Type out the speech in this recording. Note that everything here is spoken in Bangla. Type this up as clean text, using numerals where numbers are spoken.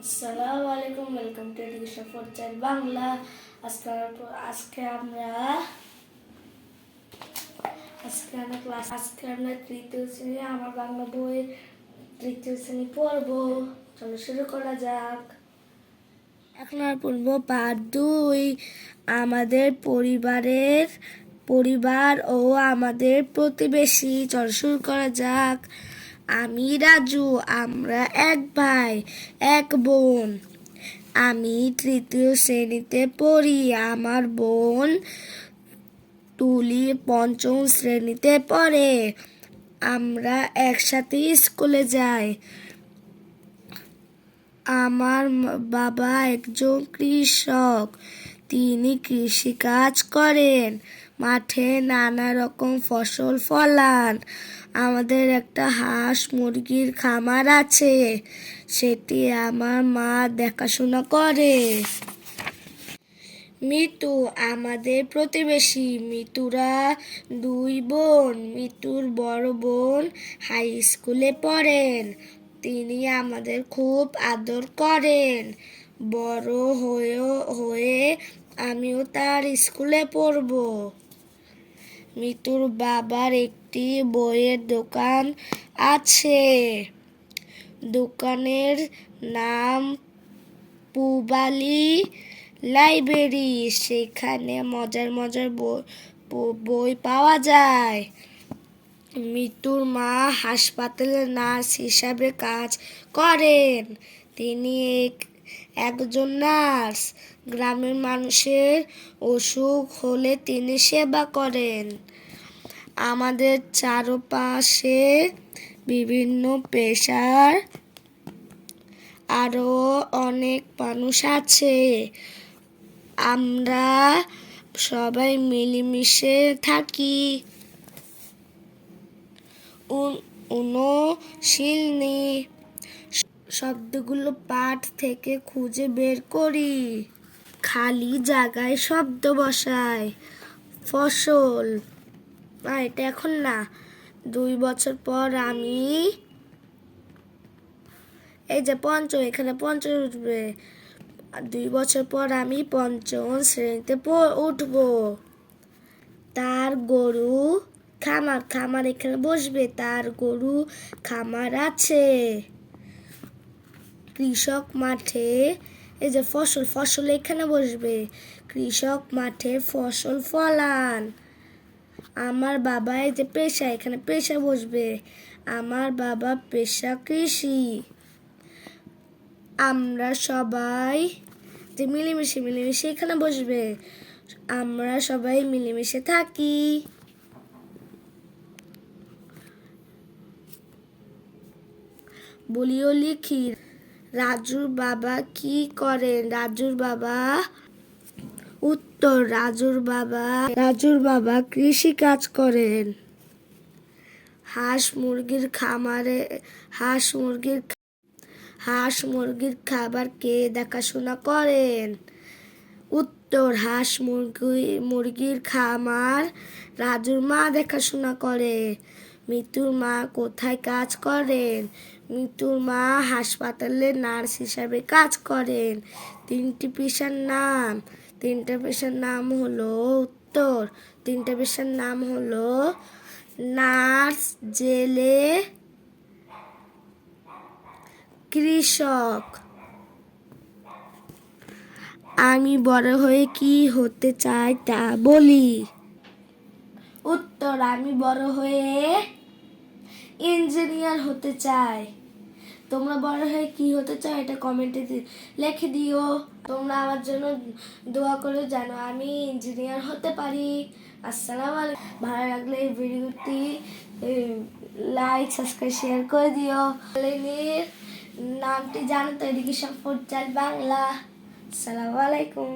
আসসালামু আলাইকুম, welcome to education for child Bangla. আজকে আমরা তৃতীয় শ্রেণী আমার বাংলা বই তৃতীয় শ্রেণী পড়বো। চলো শুরু করা যাক। এখন আর পড়বো পার্ট 2, আমাদের পরিবার ও আমাদের প্রতিবেশী। চলো শুরু করা যাক। আমি রাজু, আমরা এক ভাই এক বোন। আমি তৃতীয় শ্রেণীতে পড়ি। আমার বোন তুলি পঞ্চম শ্রেণীতে পড়ে। আমরা একসাথে স্কুলে যাই। আমার বাবা একজন কৃষক। তিনি কৃষিকাজ করেন, মাঠে নানা রকম ফসল ফলান। আমাদের একটা হাঁস মুরগির খামার আছে, সেটি আমার মা দেখাশোনা করে। মিতু আমাদের প্রতিবেশী। মিতুরা 2 বোন। মিতুর বড় বোন হাই স্কুলে পড়েন। তিনি আমাদের খুব আদর করেন। বড় হয়ে আমিও তার স্কুলে পড়ব। মিতুর বাবার একটি বইয়ের দোকান আছে। দোকানের নাম পূবালী লাইব্রেরি। সেখানে মজার মজার বই পাওয়া যায়। মিতুর মা হাসপাতালে নার্স হিসাবে কাজ করেন। তিনি একজন নার্স। গ্রামের মানুষের অসুখ হলে তিনি সেবা করেন। আমাদের চারপাশে বিভিন্ন পেশার আরো অনেক মানুষ আছে। আমরা সবাই মিলেমিশে থাকি। অনুশীলনী শব্দগুলো পাঠ থেকে খুঁজে বের করি। খালি জায়গায় শব্দ বসাই। ফসল, এটা এখন না। 2 বছর পর আমি এই যে পঞ্চম, এখানে পঞ্চম উঠবে। 2 বছর পর আমি পঞ্চম শ্রেণীতে উঠব। তার গরু খামার এখানে বসবে। তার গরু খামার আছে। কৃষক মাঠে, এই যে ফসল এখানে বসবে। কৃষক মাঠে ফসল ফলান। আমার বাবা, এই যে পেশা, এখানে পেশা বসবে। আমার বাবা পেশা কৃষি। আমরা সবাই যে মিলেমিশে এখানে বসবে। আমরা সবাই মিলেমিশে থাকি। বলিও লিখি। রাজুর বাবা কি করেন? রাজুর বাবা উত্তর, রাজুর বাবা কৃষি কাজ করেন। হাঁস মুরগির খাবার কে দেখাশোনা করেন? উত্তর, হাঁস মুরগির খামার রাজুর মা দেখাশোনা করে। মিতুর মা কোথায় কাজ করেন? মিতুর মা হাসপাতালে নার্স হিসাবে কাজ করেন। 3টি পেশার নাম হলো উত্তর, 3টা পেশার নাম হলো নার্স, জেলে, কৃষক। আমি বড় হয়ে কি হতে চাই তা বলি। উত্তর, আমি বড় হয়ে ইঞ্জিনিয়ার হতে চাই। তোমরা বড় হয়ে কি হতে চাও এটা কমেন্টে লিখে দিও। তোমরা আমার জন্য দোয়া করে জানো আমি ইঞ্জিনিয়ার হতে পারি। আসসালামু আলাইকুম। ভালো লাগলে এই ভিডিওটি লাইক, সাবস্ক্রাইব, শেয়ার করে দিও। চ্যানেলের নামটি জানো তো, এডুকেশন ফর চাইল্ড বাংলা। আসসালামু আলাইকুম।